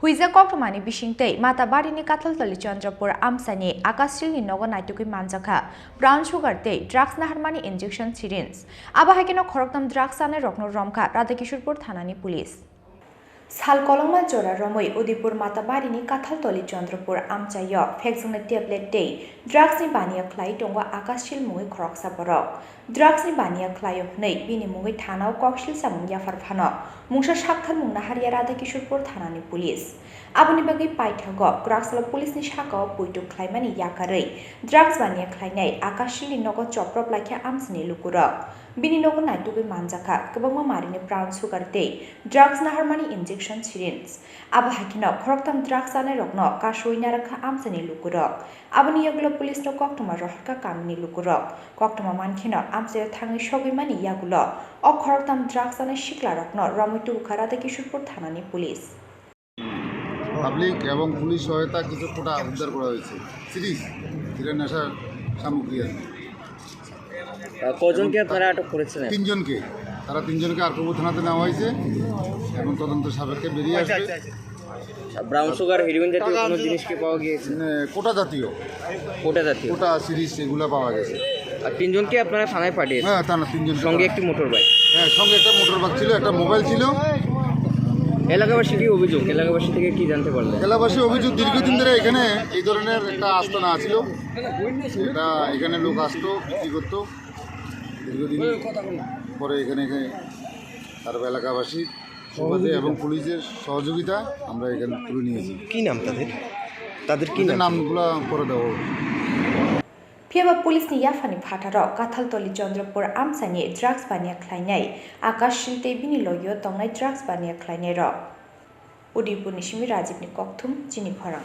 Huiza Koktomani Bishingte, Mata Barini Kathaltali Chandrapur, Amchaini, Akash, Shilni, Nogo, Naitugwi, Manjakha, Brown Sugar Day, Drugs Naharmani Injection Syringe. Abahakino Khorang Drugs Ane Rokno Romka, Radakishurpur Thanani Police. Sal kolongma jora romoi Udipur Mata Barini Kathaltali Chandrapur, Amchaini, Fexing tablet day, drugs ni bania clay tonga Akash Shilmui Khorang Saborok. Drugs ni bania clay of Nate, Bini Mui Tana, Kokshil Samung Yafarfano, Musha Shakhan Munaharia Radakishurpur Thanani Police. Abuni bagi paithago, Graxala Police ni Shako, Puitu Claimani Yakare, Drugs bania clay, Akash Shilni Nogo Choprop like Amchaini Lukuro. Bini Nogo Naitugwi Manjakha, Kabama Marini Brown Sugar Day, Drugs Naharmani Injection Syringe. Abahakino, Khorang Drugs Ane Rokno, Kashuinaraka Amchaini Lukuro. Abuni Yagulo Police no Koktoma Rohka Kamini Lukuro, Koktoma Mankino, Amchaini Tangi Shogimani Yagulo, or Khorang Drugs Ane Shikla Rokno, Ramutu Karadakishurpur Thanani Police. Public এবং police সহায়তা কিছু কোটা উদ্ধার করা হয়েছে series নেশার সামগ্রী কজনকে আপনারা আটক করেছিলেন? তিনজনকে আরকবু থানাতে নেওয়া হয়েছে এবং তদন্ত সাপেক্ষে বেরিয়ে আসবে। ব্রাউন সুগার হেরোইন জাতীয় কোনো জিনিস কি পাওয়া গিয়েছে? কোটা জাতীয় কোটা সিরিজ এগুলো পাওয়া গেছে। আর তিনজনকে আপনারা থানায় পাঠিয়েছেন? হ্যাঁ থানা তিনজন, সঙ্গে একটি মোটর বাইক। হ্যাঁ সঙ্গে একটা মোটর বাইক ছিল, একটা মোবাইল ছিল। এলাকাবাসী কি অভিযোগ? এলাকাবাসী থেকে কি জানতে পারলেন? এলাকাবাসী অভিযোগ দীর্ঘদিন ধরে এখানে এই ধরনের একটা আস্তানা ছিল, এটা এখানে লোক আসতো বিক্রি করতো। দীর্ঘদিন পরে এখানে তার এলাকাবাসী সুবাদে এবং পুলিশের সহযোগিতা আমরা এখানে তুলে নিয়েছি। কি নাম তাদের কি নামগুলো করে দেবো। Piaba Police ni Yafani Pataro, Kathaltali Chandrapur, Amchaini, Drugs bania clainai, Akash Shilte Bini Loyo, Tongai Drugs bania clainero. Udipur Nishimi Rajib ni Koktum, Chini Khorang.